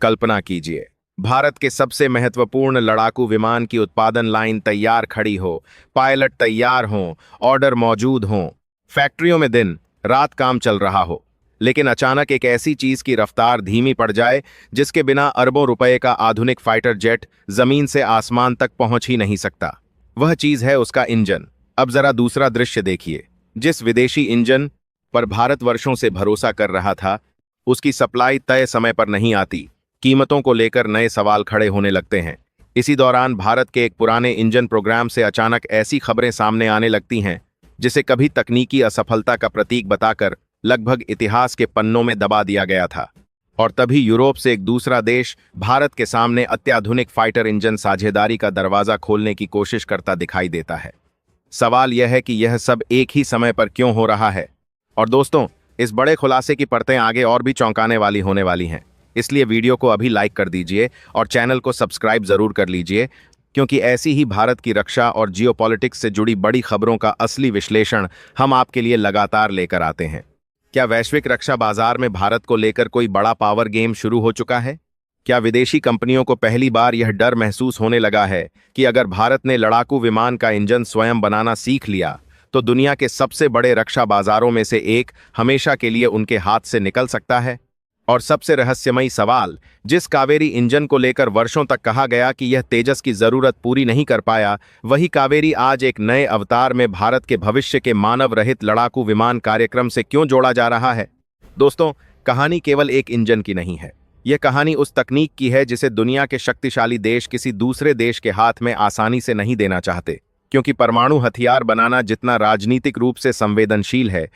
कल्पना कीजिए, भारत के सबसे महत्वपूर्ण लड़ाकू विमान की उत्पादन लाइन तैयार खड़ी हो, पायलट तैयार हों, ऑर्डर मौजूद हों, फैक्ट्रियों में दिन रात काम चल रहा हो, लेकिन अचानक एक ऐसी चीज की रफ्तार धीमी पड़ जाए जिसके बिना अरबों रुपए का आधुनिक फाइटर जेट जमीन से आसमान तक पहुंच ही नहीं सकता। वह चीज है उसका इंजन। अब जरा दूसरा दृश्य देखिए। जिस विदेशी इंजन पर भारत वर्षों से भरोसा कर रहा था, उसकी सप्लाई तय समय पर नहीं आती। कीमतों को लेकर नए सवाल खड़े होने लगते हैं। इसी दौरान भारत के एक पुराने इंजन प्रोग्राम से अचानक ऐसी खबरें सामने आने लगती हैं जिसे कभी तकनीकी असफलता का प्रतीक बताकर लगभग इतिहास के पन्नों में दबा दिया गया था। और तभी यूरोप से एक दूसरा देश भारत के सामने अत्याधुनिक फाइटर इंजन साझेदारी का दरवाजा खोलने की कोशिश करता दिखाई देता है। सवाल यह है कि यह सब एक ही समय पर क्यों हो रहा है। और दोस्तों, इस बड़े खुलासे की परतें आगे और भी चौंकाने वाली होने वाली हैं। इसलिए वीडियो को अभी लाइक कर दीजिए और चैनल को सब्सक्राइब जरूर कर लीजिए, क्योंकि ऐसी ही भारत की रक्षा और जियोपॉलिटिक्स से जुड़ी बड़ी खबरों का असली विश्लेषण हम आपके लिए लगातार लेकर आते हैं। क्या वैश्विक रक्षा बाजार में भारत को लेकर कोई बड़ा पावर गेम शुरू हो चुका है? क्या विदेशी कंपनियों को पहली बार यह डर महसूस होने लगा है कि अगर भारत ने लड़ाकू विमान का इंजन स्वयं बनाना सीख लिया तो दुनिया के सबसे बड़े रक्षा बाजारों में से एक हमेशा के लिए उनके हाथ से निकल सकता है? और सबसे रहस्यमयी सवाल, जिस कावेरी इंजन को लेकर वर्षों तक कहा गया कि यह तेजस की जरूरत पूरी नहीं कर पाया, वही कावेरी आज एक नए अवतार में भारत के भविष्य के मानव रहित लड़ाकू विमान कार्यक्रम से क्यों जोड़ा जा रहा है? दोस्तों, कहानी केवल एक इंजन की नहीं है। यह कहानी उस तकनीक की है जिसे दुनिया के शक्तिशाली देश किसी दूसरे देश के हाथ में आसानी से नहीं देना चाहते, क्योंकि परमाणु हथियार बनाना जितना राजनीतिक रूप से संवेदनशील है,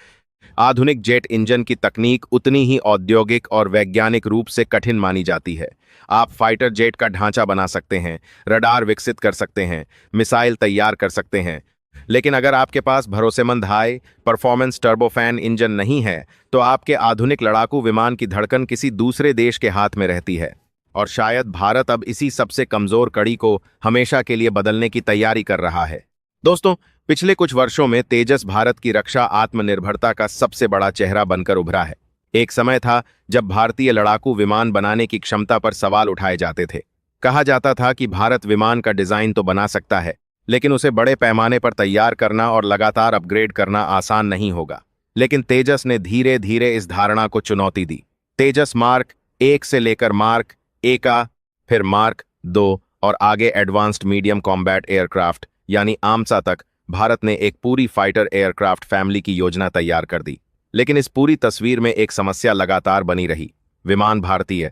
आधुनिक जेट इंजन की तकनीक उतनी ही औद्योगिक और वैज्ञानिक रूप से कठिन मानी जाती है। आप फाइटर जेट का ढांचा बना सकते हैं, रडार विकसित कर सकते हैं, मिसाइल तैयार कर सकते हैं, लेकिन अगर आपके पास भरोसेमंद हाई परफॉर्मेंस टर्बोफैन इंजन नहीं है तो आपके आधुनिक लड़ाकू विमान की धड़कन किसी दूसरे देश के हाथ में रहती है। और शायद भारत अब इसी सबसे कमजोर कड़ी को हमेशा के लिए बदलने की तैयारी कर रहा है। दोस्तों, पिछले कुछ वर्षों में तेजस भारत की रक्षा आत्मनिर्भरता का सबसे बड़ा चेहरा बनकर उभरा है। एक समय था जब भारतीय लड़ाकू विमान बनाने की क्षमता पर सवाल उठाए जाते थे। कहा जाता था कि भारत विमान का डिजाइन तो बना सकता है, लेकिन उसे बड़े पैमाने पर तैयार करना और लगातार अपग्रेड करना आसान नहीं होगा। लेकिन तेजस ने धीरे धीरे इस धारणा को चुनौती दी। तेजस मार्क 1 से लेकर मार्क एका, फिर मार्क 2 और आगे एडवांस्ड मीडियम कॉम्बैट एयरक्राफ्ट यानी आमसा तक भारत ने एक पूरी फाइटर एयरक्राफ्ट फैमिली की योजना तैयार कर दी। लेकिन इस पूरी तस्वीर में एक समस्या लगातार बनी रही। विमान भारतीय,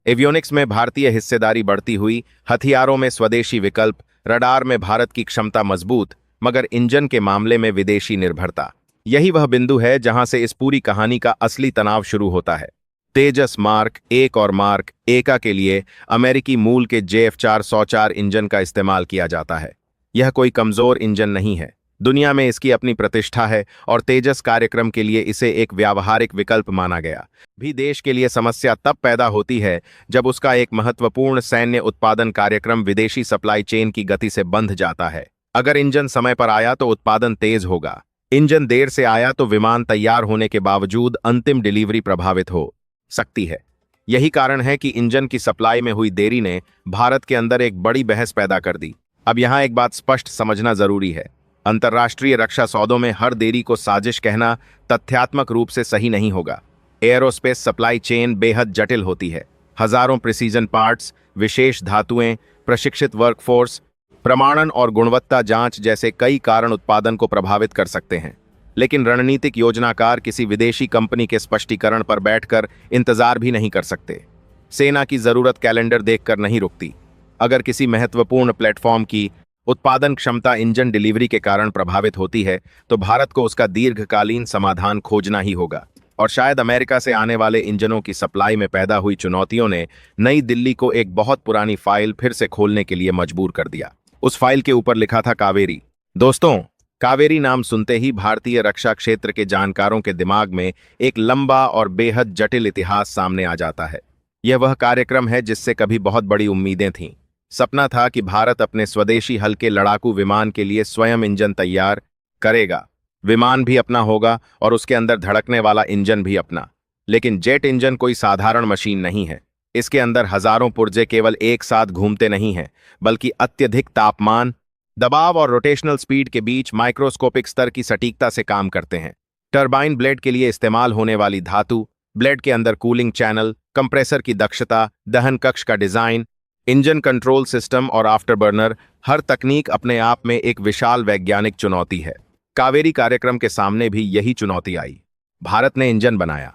एवियोनिक्स में भारतीय हिस्सेदारी बढ़ती हुई, हथियारों में स्वदेशी विकल्प, रडार में भारत की क्षमता मजबूत, मगर इंजन के मामले में विदेशी निर्भरता। यही वह बिंदु है जहां से इस पूरी कहानी का असली तनाव शुरू होता है। तेजस मार्क 1 और मार्क एका के लिए अमेरिकी मूल के JF404 इंजन का इस्तेमाल किया जाता है। यह कोई कमजोर इंजन नहीं है, दुनिया में इसकी अपनी प्रतिष्ठा है और तेजस कार्यक्रम के लिए इसे एक व्यावहारिक विकल्प माना गया। भी देश के लिए समस्या तब पैदा होती है जब उसका एक महत्वपूर्ण सैन्य उत्पादन कार्यक्रम विदेशी सप्लाई चेन की गति से बंध जाता है। अगर इंजन समय पर आया तो उत्पादन तेज होगा, इंजन देर से आया तो विमान तैयार होने के बावजूद अंतिम डिलीवरी प्रभावित हो सकती है। यही कारण है कि इंजन की सप्लाई में हुई देरी ने भारत के अंदर एक बड़ी बहस पैदा कर दी। अब यहां एक बात स्पष्ट समझना जरूरी है, अंतर्राष्ट्रीय रक्षा सौदों में हर देरी को साजिश कहना तथ्यात्मक रूप से सही नहीं होगा। एयरोस्पेस सप्लाई चेन बेहद जटिल होती है। हजारों प्रिसीजन पार्ट्स, विशेष धातुएं, प्रशिक्षित वर्कफोर्स, प्रमाणन और गुणवत्ता जांच जैसे कई कारण उत्पादन को प्रभावित कर सकते हैं। लेकिन रणनीतिक योजनाकार किसी विदेशी कंपनी के स्पष्टीकरण पर बैठकर इंतजार भी नहीं कर सकते। सेना की जरूरत कैलेंडर देखकर नहीं रुकती। अगर किसी महत्वपूर्ण प्लेटफॉर्म की उत्पादन क्षमता इंजन डिलीवरी के कारण प्रभावित होती है तो भारत को उसका दीर्घकालीन समाधान खोजना ही होगा। और शायद अमेरिका से आने वाले इंजनों की सप्लाई में पैदा हुई चुनौतियों ने नई दिल्ली को एक बहुत पुरानी फाइल फिर से खोलने के लिए मजबूर कर दिया। उस फाइल के ऊपर लिखा था कावेरी। दोस्तों, कावेरी नाम सुनते ही भारतीय रक्षा क्षेत्र के जानकारों के दिमाग में एक लंबा और बेहद जटिल इतिहास सामने आ जाता है। यह वह कार्यक्रम है जिससे कभी बहुत बड़ी उम्मीदें थीं। सपना था कि भारत अपने स्वदेशी हल्के लड़ाकू विमान के लिए स्वयं इंजन तैयार करेगा। विमान भी अपना होगा और उसके अंदर धड़कने वाला इंजन भी अपना। लेकिन जेट इंजन कोई साधारण मशीन नहीं है। इसके अंदर हजारों पुर्जे केवल एक साथ घूमते नहीं हैं, बल्कि अत्यधिक तापमान, दबाव और रोटेशनल स्पीड के बीच माइक्रोस्कोपिक स्तर की सटीकता से काम करते हैं। टरबाइन ब्लेड के लिए इस्तेमाल होने वाली धातु, ब्लेड के अंदर कूलिंग चैनल, कंप्रेसर की दक्षता, दहन कक्ष का डिजाइन, इंजन कंट्रोल सिस्टम और आफ्टरबर्नर, हर तकनीक अपने आप में एक विशाल वैज्ञानिक चुनौती है। कावेरी कार्यक्रम के सामने भी यही चुनौती आई। भारत ने इंजन बनाया,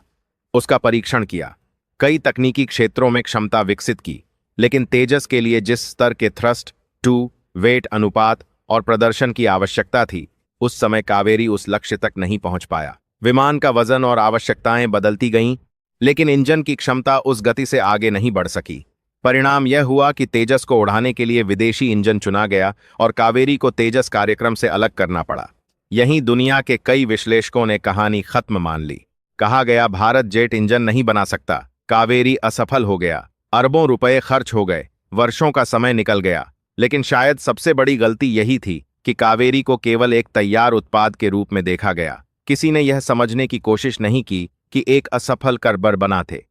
उसका परीक्षण किया, कई तकनीकी क्षेत्रों में क्षमता विकसित की, लेकिन तेजस के लिए जिस स्तर के थ्रस्ट टू वेट अनुपात और प्रदर्शन की आवश्यकता थी, उस समय कावेरी उस लक्ष्य तक नहीं पहुंच पाया। विमान का वजन और आवश्यकताएं बदलती गईं, लेकिन इंजन की क्षमता उस गति से आगे नहीं बढ़ सकी। परिणाम यह हुआ कि तेजस को उड़ाने के लिए विदेशी इंजन चुना गया और कावेरी को तेजस कार्यक्रम से अलग करना पड़ा। यहीं दुनिया के कई विश्लेषकों ने कहानी खत्म मान ली। कहा गया भारत जेट इंजन नहीं बना सकता, कावेरी असफल हो गया, अरबों रुपए खर्च हो गए, वर्षों का समय निकल गया। लेकिन शायद सबसे बड़ी गलती यही थी कि कावेरी को केवल एक तैयार उत्पाद के रूप में देखा गया। किसी ने यह समझने की कोशिश नहीं की कि एक असफल करबर बना थे।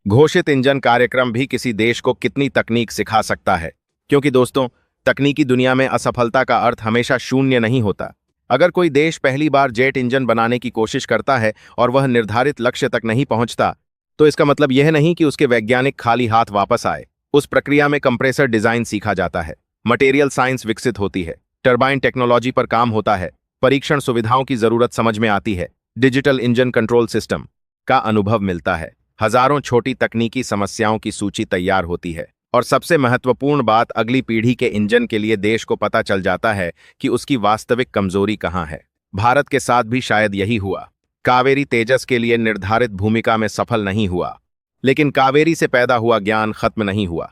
घोषित इंजन कार्यक्रम भी किसी देश को कितनी तकनीक सिखा सकता है, क्योंकि दोस्तों, तकनीकी दुनिया में असफलता का अर्थ हमेशा शून्य नहीं होता। अगर कोई देश पहली बार जेट इंजन बनाने की कोशिश करता है और वह निर्धारित लक्ष्य तक नहीं पहुंचता, तो इसका मतलब यह नहीं कि उसके वैज्ञानिक खाली हाथ वापस आए। उस प्रक्रिया में कंप्रेसर डिजाइन सीखा जाता है, मटेरियल साइंस विकसित होती है, टरबाइन टेक्नोलॉजी पर काम होता है, परीक्षण सुविधाओं की जरूरत समझ में आती है, डिजिटल इंजन कंट्रोल सिस्टम का अनुभव मिलता है, हजारों छोटी तकनीकी समस्याओं की सूची तैयार होती है, और सबसे महत्वपूर्ण बात, अगली पीढ़ी के इंजन के लिए देश को पता चल जाता है कि उसकी वास्तविक कमजोरी कहां है। भारत के साथ भी शायद यही हुआ। कावेरी तेजस के लिए निर्धारित भूमिका में सफल नहीं हुआ, लेकिन कावेरी से पैदा हुआ ज्ञान खत्म नहीं हुआ।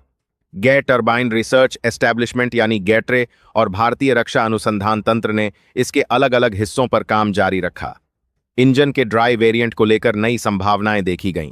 गैर टरबाइन रिसर्च एस्टैब्लिशमेंट यानी गैट्रे और भारतीय रक्षा अनुसंधान तंत्र ने इसके अलग अलग हिस्सों पर काम जारी रखा। इंजन के ड्राई वेरिएंट को लेकर नई संभावनाएं देखी गईं।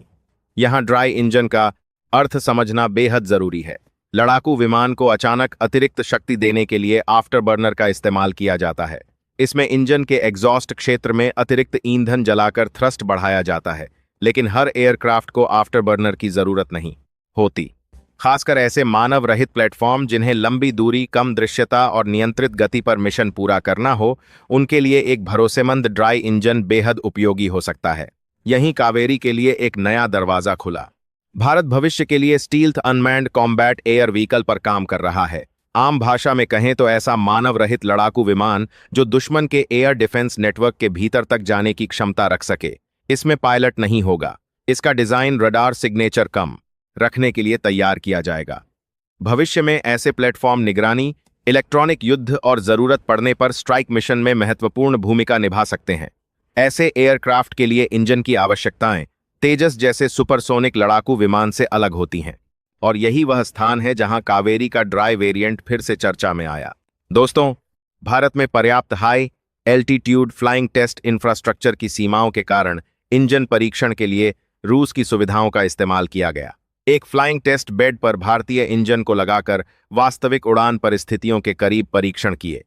यहां ड्राई इंजन का अर्थ समझना बेहद जरूरी है। लड़ाकू विमान को अचानक अतिरिक्त शक्ति देने के लिए आफ्टरबर्नर का इस्तेमाल किया जाता है। इसमें इंजन के एग्जॉस्ट क्षेत्र में अतिरिक्त ईंधन जलाकर थ्रस्ट बढ़ाया जाता है, लेकिन हर एयरक्राफ्ट को आफ्टरबर्नर की जरूरत नहीं होती। खासकर ऐसे मानव रहित प्लेटफॉर्म जिन्हें लंबी दूरी, कम दृश्यता और नियंत्रित गति पर मिशन पूरा करना हो, उनके लिए एक भरोसेमंद ड्राई इंजन बेहद उपयोगी हो सकता है। यहीं कावेरी के लिए एक नया दरवाजा खुला। भारत भविष्य के लिए stealth unmanned combat air vehicle पर काम कर रहा है। आम भाषा में कहें तो ऐसा मानव रहित लड़ाकू विमान जो दुश्मन के एयर डिफेंस नेटवर्क के भीतर तक जाने की क्षमता रख सके। इसमें पायलट नहीं होगा। इसका डिजाइन रडार सिग्नेचर कम रखने के लिए तैयार किया जाएगा। भविष्य में ऐसे प्लेटफॉर्म निगरानी, इलेक्ट्रॉनिक युद्ध और जरूरत पड़ने पर स्ट्राइक मिशन में महत्वपूर्ण भूमिका निभा सकते हैं। ऐसे एयरक्राफ्ट के लिए इंजन की आवश्यकताएं तेजस जैसे सुपरसोनिक लड़ाकू विमान से अलग होती हैं, और यही वह स्थान है जहां कावेरी का ड्राई वेरिएंट फिर से चर्चा में आया। दोस्तों, भारत में पर्याप्त high altitude flying test infrastructure की सीमाओं के कारण इंजन परीक्षण के लिए रूस की सुविधाओं का इस्तेमाल किया गया। एक फ्लाइंग टेस्ट बेड पर भारतीय इंजन को लगाकर वास्तविक उड़ान परिस्थितियों के करीब परीक्षण किए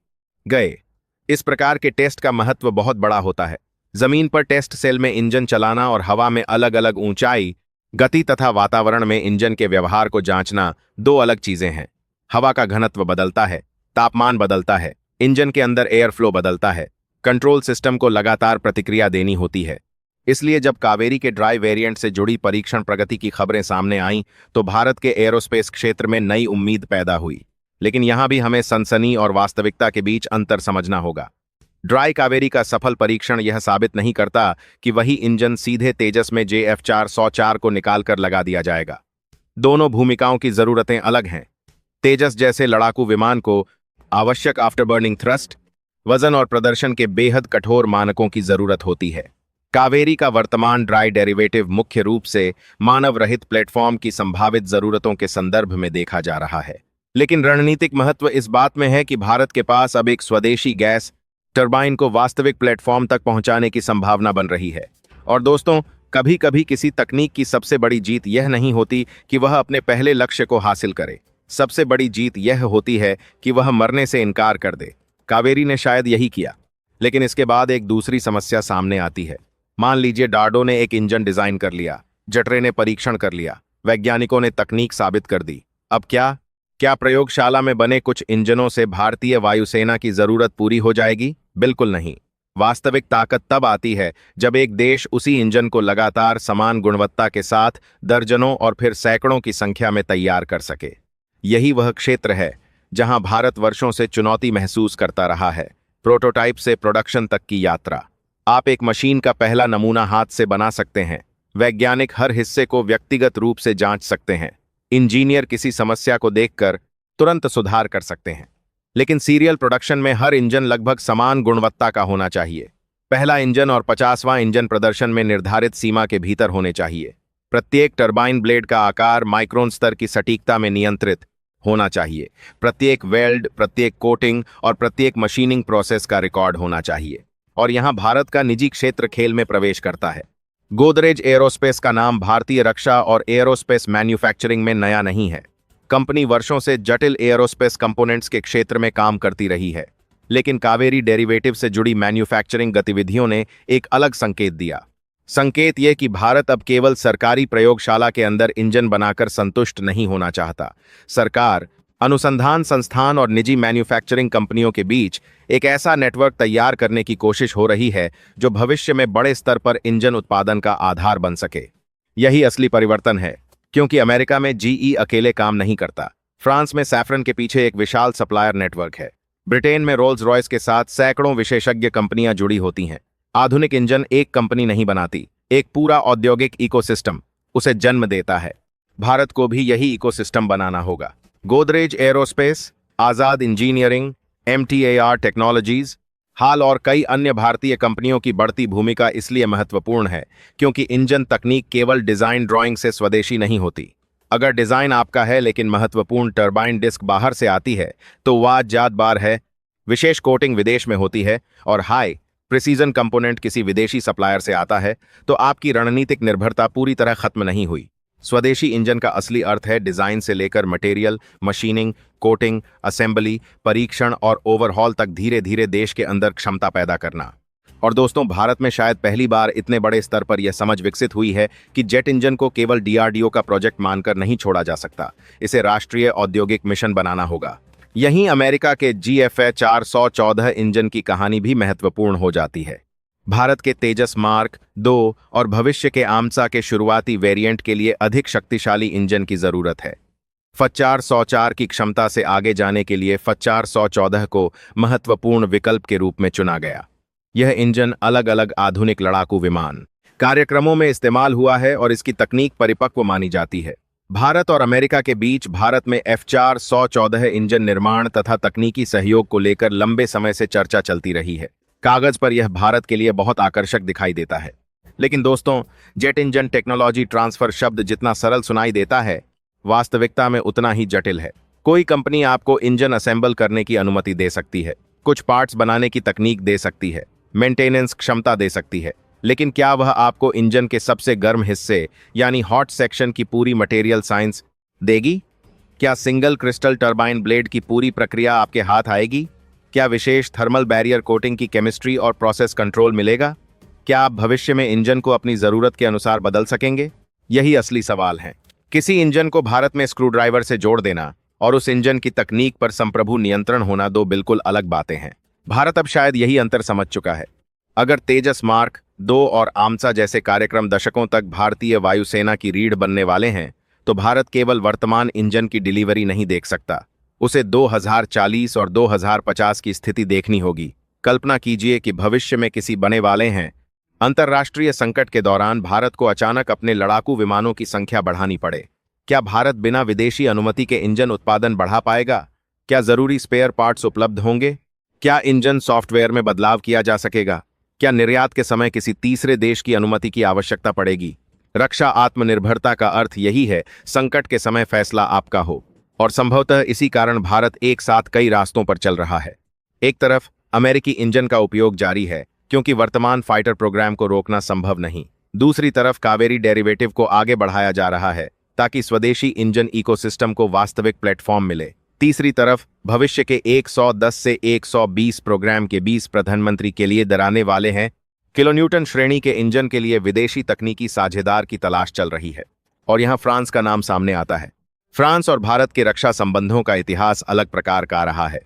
गए। इस प्रकार के टेस्ट का महत्व बहुत बड़ा होता है। जमीन पर टेस्ट सेल में इंजन चलाना और हवा में अलग अलग ऊंचाई, गति तथा वातावरण में इंजन के व्यवहार को जांचना दो अलग चीजें हैं। हवा का घनत्व बदलता है, तापमान बदलता है, इंजन के अंदर एयर फ्लो बदलता है, कंट्रोल सिस्टम को लगातार प्रतिक्रिया देनी होती है। इसलिए जब कावेरी के ड्राई वेरिएंट से जुड़ी परीक्षण प्रगति की खबरें सामने आईं, तो भारत के एरोस्पेस क्षेत्र में नई उम्मीद पैदा हुई। लेकिन यहां भी हमें सनसनी और वास्तविकता के बीच अंतर समझना होगा। ड्राई कावेरी का सफल परीक्षण यह साबित नहीं करता कि वही इंजन सीधे तेजस में JF404 को निकालकर लगा दिया जाएगा। दोनों भूमिकाओं की जरूरतें अलग हैं। तेजस जैसे लड़ाकू विमान को आवश्यक आफ्टरबर्निंग थ्रस्ट, वजन और प्रदर्शन के बेहद कठोर मानकों की जरूरत होती है। कावेरी का वर्तमान ड्राई डेरिवेटिव मुख्य रूप से मानव रहित प्लेटफॉर्म की संभावित जरूरतों के संदर्भ में देखा जा रहा है। लेकिन रणनीतिक महत्व इस बात में है कि भारत के पास अब एक स्वदेशी गैस टरबाइन को वास्तविक प्लेटफॉर्म तक पहुंचाने की संभावना बन रही है। और दोस्तों, कभी कभी किसी तकनीक की सबसे बड़ी जीत यह नहीं होती कि वह अपने पहले लक्ष्य को हासिल करे। सबसे बड़ी जीत यह होती है कि वह मरने से इनकार कर दे। कावेरी ने शायद यही किया। लेकिन इसके बाद एक दूसरी समस्या सामने आती है। मान लीजिए डार्डो ने एक इंजन डिजाइन कर लिया, जटरे ने परीक्षण कर लिया, वैज्ञानिकों ने तकनीक साबित कर दी। अब क्या क्या प्रयोगशाला में बने कुछ इंजनों से भारतीय वायुसेना की जरूरत पूरी हो जाएगी? बिल्कुल नहीं। वास्तविक ताकत तब आती है जब एक देश उसी इंजन को लगातार समान गुणवत्ता के साथ दर्जनों और फिर सैकड़ों की संख्या में तैयार कर सके। यही वह क्षेत्र है जहां भारत वर्षों से चुनौती महसूस करता रहा है। प्रोटोटाइप से प्रोडक्शन तक की यात्रा। आप एक मशीन का पहला नमूना हाथ से बना सकते हैं। वैज्ञानिक हर हिस्से को व्यक्तिगत रूप से जांच सकते हैं। इंजीनियर किसी समस्या को देखकर तुरंत सुधार कर सकते हैं। लेकिन सीरियल प्रोडक्शन में हर इंजन लगभग समान गुणवत्ता का होना चाहिए। पहला इंजन और 50वां इंजन प्रदर्शन में निर्धारित सीमा के भीतर होने चाहिए। प्रत्येक टरबाइन ब्लेड का आकार माइक्रोन स्तर की सटीकता में नियंत्रित होना चाहिए। प्रत्येक वेल्ड, प्रत्येक कोटिंग और प्रत्येक मशीनिंग प्रोसेस का रिकॉर्ड होना चाहिए। और यहां भारत का निजी क्षेत्र खेल में प्रवेश करता है। गोदरेज एयरोस्पेस का नाम भारतीय रक्षा और एयरोस्पेस मैन्युफैक्चरिंग में नया नहीं है। कंपनी वर्षों से जटिल एयरोस्पेस कंपोनेंट्स के क्षेत्र में काम करती रही है। लेकिन कावेरी डेरिवेटिव से जुड़ी मैन्युफैक्चरिंग गतिविधियों ने एक अलग संकेत दिया। संकेत यह कि भारत अब केवल सरकारी प्रयोगशाला के अंदर इंजन बनाकर संतुष्ट नहीं होना चाहता। सरकार, अनुसंधान संस्थान और निजी मैन्युफैक्चरिंग कंपनियों के बीच एक ऐसा नेटवर्क तैयार करने की कोशिश हो रही है जो भविष्य में बड़े स्तर पर इंजन उत्पादन का आधार बन सके। यही असली परिवर्तन है, क्योंकि अमेरिका में जीई अकेले काम नहीं करता। फ्रांस में सैफरन के पीछे एक विशाल सप्लायर नेटवर्क है। ब्रिटेन में रोल्स रॉयस के साथ सैकड़ों विशेषज्ञ कंपनियां जुड़ी होती हैं। आधुनिक इंजन एक कंपनी नहीं बनाती, एक पूरा औद्योगिक इकोसिस्टम उसे जन्म देता है। भारत को भी यही इकोसिस्टम बनाना होगा। गोदरेज एरोस्पेस, आजाद इंजीनियरिंग, MTAR टेक्नोलॉजीज, हाल और कई अन्य भारतीय कंपनियों की बढ़ती भूमिका इसलिए महत्वपूर्ण है क्योंकि इंजन तकनीक केवल डिजाइन ड्राइंग से स्वदेशी नहीं होती। अगर डिजाइन आपका है लेकिन महत्वपूर्ण टरबाइन डिस्क बाहर से आती है तो वह जात बार है। विशेष कोटिंग विदेश में होती है और हाई प्रिसीजन कंपोनेंट किसी विदेशी सप्लायर से आता है तो आपकी रणनीतिक निर्भरता पूरी तरह खत्म नहीं हुई। स्वदेशी इंजन का असली अर्थ है डिजाइन से लेकर मटेरियल, मशीनिंग, कोटिंग, असेंबली, परीक्षण और ओवरहॉल तक धीरे धीरे देश के अंदर क्षमता पैदा करना। और दोस्तों, भारत में शायद पहली बार इतने बड़े स्तर पर यह समझ विकसित हुई है कि जेट इंजन को केवल DRDO का प्रोजेक्ट मानकर नहीं छोड़ा जा सकता। इसे राष्ट्रीय औद्योगिक मिशन बनाना होगा। यहीं अमेरिका के GFA 414 इंजन की कहानी भी महत्वपूर्ण हो जाती है। भारत के तेजस मार्क 2 और भविष्य के आमसा के शुरुआती वेरिएंट के लिए अधिक शक्तिशाली इंजन की जरूरत है। F404 की क्षमता से आगे जाने के लिए F414 को महत्वपूर्ण विकल्प के रूप में चुना गया। यह इंजन अलग अलग आधुनिक लड़ाकू विमान कार्यक्रमों में इस्तेमाल हुआ है और इसकी तकनीक परिपक्व मानी जाती है। भारत और अमेरिका के बीच भारत में F414 इंजन निर्माण तथा तकनीकी सहयोग को लेकर लंबे समय से चर्चा चलती रही है। कागज पर यह भारत के लिए बहुत आकर्षक दिखाई देता है। लेकिन दोस्तों, जेट इंजन टेक्नोलॉजी ट्रांसफर शब्द जितना सरल सुनाई देता है, वास्तविकता में उतना ही जटिल है। कोई कंपनी आपको इंजन असेंबल करने की अनुमति दे सकती है, कुछ पार्ट्स बनाने की तकनीक दे सकती है, मेंटेनेंस क्षमता दे सकती है, लेकिन क्या वह आपको इंजन के सबसे गर्म हिस्से यानी हॉट सेक्शन की पूरी मटेरियल साइंस देगी? क्या सिंगल क्रिस्टल टरबाइन ब्लेड की पूरी प्रक्रिया आपके हाथ आएगी? क्या विशेष थर्मल बैरियर कोटिंग की केमिस्ट्री और प्रोसेस कंट्रोल मिलेगा? क्या आप भविष्य में इंजन को अपनी जरूरत के अनुसार बदल सकेंगे? यही असली सवाल है। किसी इंजन को भारत में स्क्रूड्राइवर से जोड़ देना और उस इंजन की तकनीक पर संप्रभु नियंत्रण होना दो बिल्कुल अलग बातें हैं। भारत अब शायद यही अंतर समझ चुका है। अगर तेजस मार्क 2 और आमसा जैसे कार्यक्रम दशकों तक भारतीय वायुसेना की रीढ़ बनने वाले हैं, तो भारत केवल वर्तमान इंजन की डिलीवरी नहीं देख सकता, उसे 2040 और 2050 की स्थिति देखनी होगी। कल्पना कीजिए कि भविष्य में किसी बने वाले हैं अंतर्राष्ट्रीय संकट के दौरान भारत को अचानक अपने लड़ाकू विमानों की संख्या बढ़ानी पड़े। क्या भारत बिना विदेशी अनुमति के इंजन उत्पादन बढ़ा पाएगा? क्या जरूरी स्पेयर पार्ट्स उपलब्ध होंगे? क्या इंजन सॉफ्टवेयर में बदलाव किया जा सकेगा? क्या निर्यात के समय किसी तीसरे देश की अनुमति की आवश्यकता पड़ेगी? रक्षा आत्मनिर्भरता का अर्थ यही है, संकट के समय फैसला आपका हो। और संभवतः इसी कारण भारत एक साथ कई रास्तों पर चल रहा है। एक तरफ अमेरिकी इंजन का उपयोग जारी है क्योंकि वर्तमान फाइटर प्रोग्राम को रोकना संभव नहीं। दूसरी तरफ कावेरी डेरिवेटिव को आगे बढ़ाया जा रहा है ताकि स्वदेशी इंजन इकोसिस्टम को वास्तविक प्लेटफॉर्म मिले। तीसरी तरफ भविष्य के 110 से 120 प्रोग्राम के 20 प्रधानमंत्री के लिए डराने वाले हैं। किलोन्यूटन श्रेणी के इंजन के लिए विदेशी तकनीकी साझेदार की तलाश चल रही है। और यहाँ फ्रांस का नाम सामने आता है। फ्रांस और भारत के रक्षा संबंधों का इतिहास अलग प्रकार का रहा है।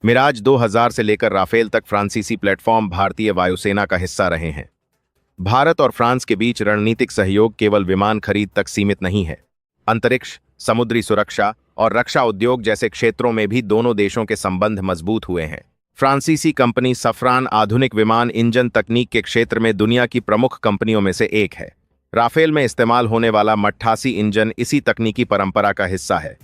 मिराज 2000 से लेकर राफेल तक फ्रांसीसी प्लेटफॉर्म भारतीय वायुसेना का हिस्सा रहे हैं। भारत और फ्रांस के बीच रणनीतिक सहयोग केवल विमान खरीद तक सीमित नहीं है। अंतरिक्ष, समुद्री सुरक्षा और रक्षा उद्योग जैसे क्षेत्रों में भी दोनों देशों के संबंध मजबूत हुए हैं। फ्रांसीसी कंपनी सफरान आधुनिक विमान इंजन तकनीक के क्षेत्र में दुनिया की प्रमुख कंपनियों में से एक है। राफेल में इस्तेमाल होने वाला 88 इंजन इसी तकनीकी परंपरा का हिस्सा है।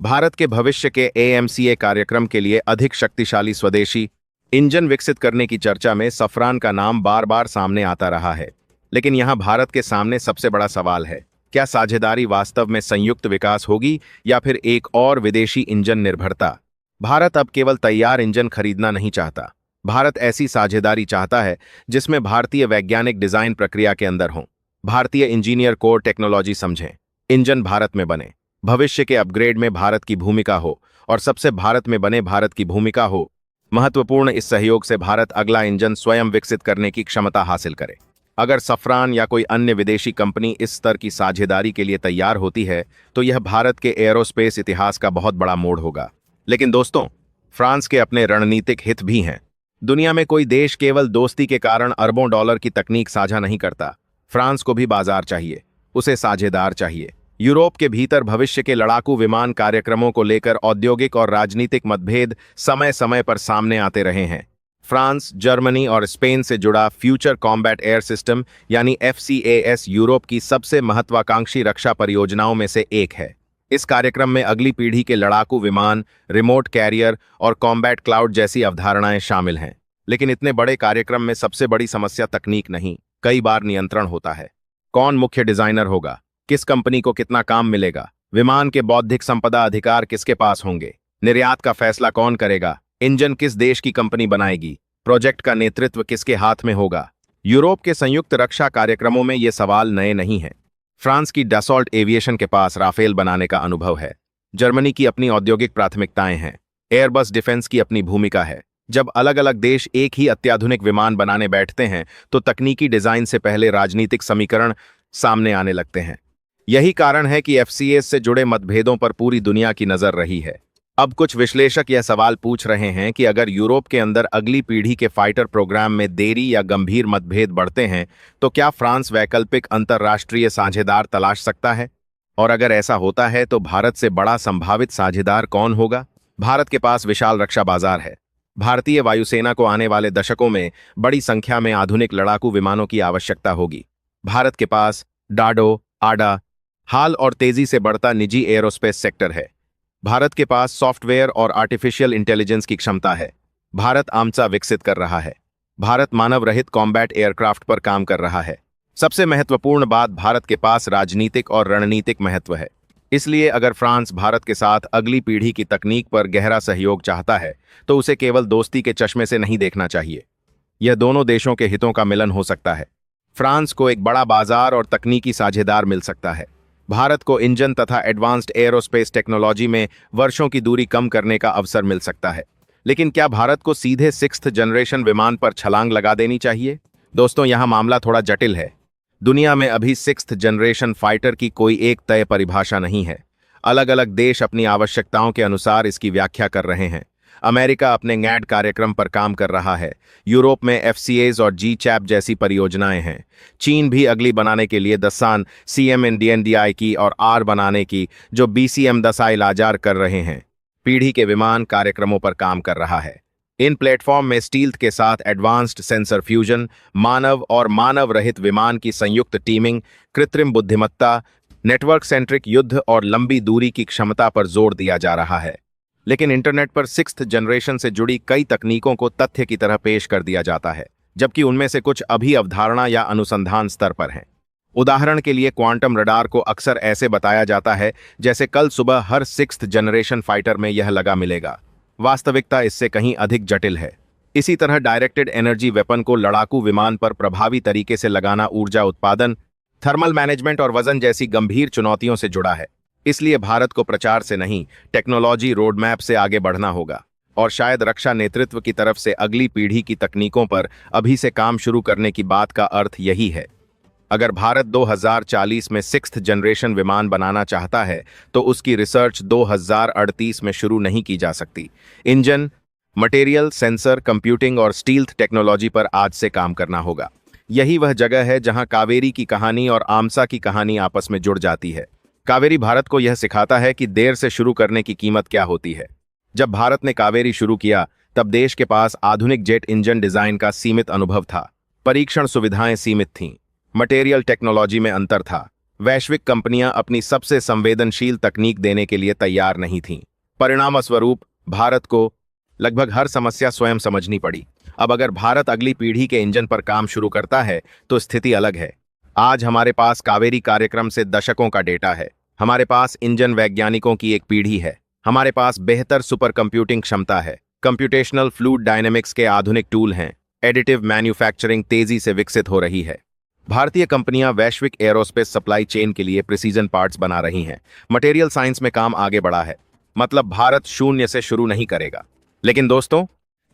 भारत के भविष्य के AMCA कार्यक्रम के लिए अधिक शक्तिशाली स्वदेशी इंजन विकसित करने की चर्चा में सफरान का नाम बार बार सामने आता रहा है। लेकिन यहां भारत के सामने सबसे बड़ा सवाल है, क्या साझेदारी वास्तव में संयुक्त विकास होगी या फिर एक और विदेशी इंजन निर्भरता? भारत अब केवल तैयार इंजन खरीदना नहीं चाहता। भारत ऐसी साझेदारी चाहता है जिसमें भारतीय वैज्ञानिक डिजाइन प्रक्रिया के अंदर हों, भारतीय इंजीनियर कोर टेक्नोलॉजी समझें, इंजन भारत में बने, भविष्य के अपग्रेड में भारत की भूमिका हो और सबसे भारत में बने भारत की भूमिका हो। महत्वपूर्ण, इस सहयोग से भारत अगला इंजन स्वयं विकसित करने की क्षमता हासिल करे। अगर सफरान या कोई अन्य विदेशी कंपनी इस स्तर की साझेदारी के लिए तैयार होती है तो यह भारत के एयरोस्पेस इतिहास का बहुत बड़ा मोड़ होगा। लेकिन दोस्तों, फ्रांस के अपने रणनीतिक हित भी हैं। दुनिया में कोई देश केवल दोस्ती के कारण अरबों डॉलर की तकनीक साझा नहीं करता। फ्रांस को भी बाजार चाहिए, उसे साझेदार चाहिए। यूरोप के भीतर भविष्य के लड़ाकू विमान कार्यक्रमों को लेकर औद्योगिक और राजनीतिक मतभेद समय समय पर सामने आते रहे हैं। फ्रांस, जर्मनी और स्पेन से जुड़ा फ्यूचर कॉम्बैट एयर सिस्टम यानी FCAS यूरोप की सबसे महत्वाकांक्षी रक्षा परियोजनाओं में से एक है। इस कार्यक्रम में अगली पीढ़ी के लड़ाकू विमान, रिमोट कैरियर और कॉम्बैट क्लाउड जैसी अवधारणाएं शामिल हैं। लेकिन इतने बड़े कार्यक्रम में सबसे बड़ी समस्या तकनीक नहीं, कई बार नियंत्रण होता है। कौन मुख्य डिजाइनर होगा, किस कंपनी को कितना काम मिलेगा, विमान के बौद्धिक संपदा अधिकार किसके पास होंगे, निर्यात का फैसला कौन करेगा, इंजन किस देश की कंपनी बनाएगी, प्रोजेक्ट का नेतृत्व किसके हाथ में होगा। यूरोप के संयुक्त रक्षा कार्यक्रमों में ये सवाल नए नहीं हैं। फ्रांस की डसॉल्ट एविएशन के पास राफेल बनाने का अनुभव है। जर्मनी की अपनी औद्योगिक प्राथमिकताएं हैं। एयरबस डिफेंस की अपनी भूमिका है। जब अलग अलग देश एक ही अत्याधुनिक विमान बनाने बैठते हैं तो तकनीकी डिजाइन से पहले राजनीतिक समीकरण सामने आने लगते हैं। यही कारण है कि FCAS से जुड़े मतभेदों पर पूरी दुनिया की नजर रही है। अब कुछ विश्लेषक यह सवाल पूछ रहे हैं कि अगर यूरोप के अंदर अगली पीढ़ी के फाइटर प्रोग्राम में देरी या गंभीर मतभेद बढ़ते हैं तो क्या फ्रांस वैकल्पिक अंतर्राष्ट्रीय साझेदार तलाश सकता है? और अगर ऐसा होता है तो भारत से बड़ा संभावित साझेदार कौन होगा? भारत के पास विशाल रक्षा बाजार है। भारतीय वायुसेना को आने वाले दशकों में बड़ी संख्या में आधुनिक लड़ाकू विमानों की आवश्यकता होगी। भारत के पास डाडो, आडा, हाल और तेजी से बढ़ता निजी एयरोस्पेस सेक्टर है। भारत के पास सॉफ्टवेयर और आर्टिफिशियल इंटेलिजेंस की क्षमता है। भारत आमचा विकसित कर रहा है। भारत मानव रहित कॉम्बैट एयरक्राफ्ट पर काम कर रहा है। सबसे महत्वपूर्ण बात, भारत के पास राजनीतिक और रणनीतिक महत्व है। इसलिए अगर फ्रांस भारत के साथ अगली पीढ़ी की तकनीक पर गहरा सहयोग चाहता है तो उसे केवल दोस्ती के चश्मे से नहीं देखना चाहिए। यह दोनों देशों के हितों का मिलन हो सकता है। फ्रांस को एक बड़ा बाजार और तकनीकी साझेदार मिल सकता है। भारत को इंजन तथा एडवांस्ड एयरोस्पेस टेक्नोलॉजी में वर्षों की दूरी कम करने का अवसर मिल सकता है। लेकिन क्या भारत को सीधे 6th जनरेशन विमान पर छलांग लगा देनी चाहिए? दोस्तों, यहां मामला थोड़ा जटिल है। दुनिया में अभी 6th जनरेशन फाइटर की कोई एक तय परिभाषा नहीं है। अलग अलग देश अपनी आवश्यकताओं के अनुसार इसकी व्याख्या कर रहे हैं। अमेरिका अपने ngad कार्यक्रम पर काम कर रहा है। यूरोप में FCAS और GCAP जैसी परियोजनाएं हैं। चीन भी अगली बनाने के लिए दसान CMNDNDI की और R बनाने की जो BCM दसाइल आजार कर रहे हैं। पीढ़ी के विमान कार्यक्रमों पर काम कर रहा है। इन प्लेटफॉर्म में स्टील्थ के साथ एडवांस्ड सेंसर फ्यूजन, मानव और मानव रहित विमान की संयुक्त टीमिंग, कृत्रिम बुद्धिमत्ता, नेटवर्क सेंट्रिक युद्ध और लंबी दूरी की क्षमता पर जोर दिया जा रहा है। लेकिन इंटरनेट पर 6th जनरेशन से जुड़ी कई तकनीकों को तथ्य की तरह पेश कर दिया जाता है, जबकि उनमें से कुछ अभी अवधारणा या अनुसंधान स्तर पर हैं। उदाहरण के लिए क्वांटम रडार को अक्सर ऐसे बताया जाता है जैसे कल सुबह हर 6th जनरेशन फाइटर में यह लगा मिलेगा। वास्तविकता इससे कहीं अधिक जटिल है। इसी तरह डायरेक्टेड एनर्जी वेपन को लड़ाकू विमान पर प्रभावी तरीके से लगाना ऊर्जा उत्पादन, थर्मल मैनेजमेंट और वजन जैसी गंभीर चुनौतियों से जुड़ा है। इसलिए भारत को प्रचार से नहीं, टेक्नोलॉजी रोडमैप से आगे बढ़ना होगा और शायद रक्षा नेतृत्व की तरफ से अगली पीढ़ी की तकनीकों पर अभी से काम शुरू करने की बात का अर्थ यही है। अगर भारत 2040 में सिक्स्थ जनरेशन विमान बनाना चाहता है तो उसकी रिसर्च 2038 में शुरू नहीं की जा सकती। इंजन, मटेरियल, सेंसर, कंप्यूटिंग और स्टील्थ टेक्नोलॉजी पर आज से काम करना होगा। यही वह जगह है जहां कावेरी की कहानी और आमसा की कहानी आपस में जुड़ जाती है। कावेरी भारत को यह सिखाता है कि देर से शुरू करने की कीमत क्या होती है। जब भारत ने कावेरी शुरू किया तब देश के पास आधुनिक जेट इंजन डिजाइन का सीमित अनुभव था। परीक्षण सुविधाएं सीमित थीं। मटेरियल टेक्नोलॉजी में अंतर था। वैश्विक कंपनियां अपनी सबसे संवेदनशील तकनीक देने के लिए तैयार नहीं थीं। परिणामस्वरूप भारत को लगभग हर समस्या स्वयं समझनी पड़ी। अब अगर भारत अगली पीढ़ी के इंजन पर काम शुरू करता है तो स्थिति अलग है। आज हमारे पास कावेरी कार्यक्रम से दशकों का डेटा है। हमारे पास इंजन वैज्ञानिकों की एक पीढ़ी है। हमारे पास बेहतर सुपर कंप्यूटिंग क्षमता है। कंप्यूटेशनल फ्लूइड डायनेमिक्स के आधुनिक टूल हैं। एडिटिव मैन्युफैक्चरिंग तेजी से विकसित हो रही है। भारतीय कंपनियां वैश्विक एरोस्पेस सप्लाई चेन के लिए प्रिसीजन पार्ट्स बना रही हैं। मटेरियल साइंस में काम आगे बढ़ा है। मतलब भारत शून्य से शुरू नहीं करेगा। लेकिन दोस्तों,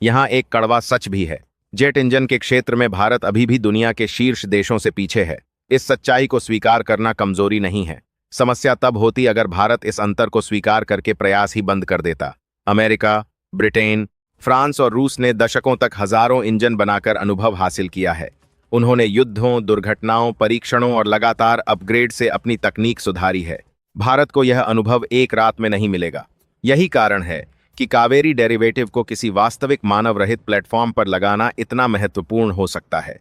यहां एक कड़वा सच भी है। जेट इंजन के क्षेत्र में भारत अभी भी दुनिया के शीर्ष देशों से पीछे है। इस सच्चाई को स्वीकार करना कमजोरी नहीं है। समस्या तब होती अगर भारत इस अंतर को स्वीकार करके प्रयास ही बंद कर देता। अमेरिका, ब्रिटेन, फ्रांस और रूस ने दशकों तक हजारों इंजन बनाकर अनुभव हासिल किया है। उन्होंने युद्धों, दुर्घटनाओं, परीक्षणों और लगातार अपग्रेड से अपनी तकनीक सुधारी है। भारत को यह अनुभव एक रात में नहीं मिलेगा। यही कारण है कि कावेरी डेरिवेटिव को किसी वास्तविक मानव रहित प्लेटफॉर्म पर लगाना इतना महत्वपूर्ण हो सकता है।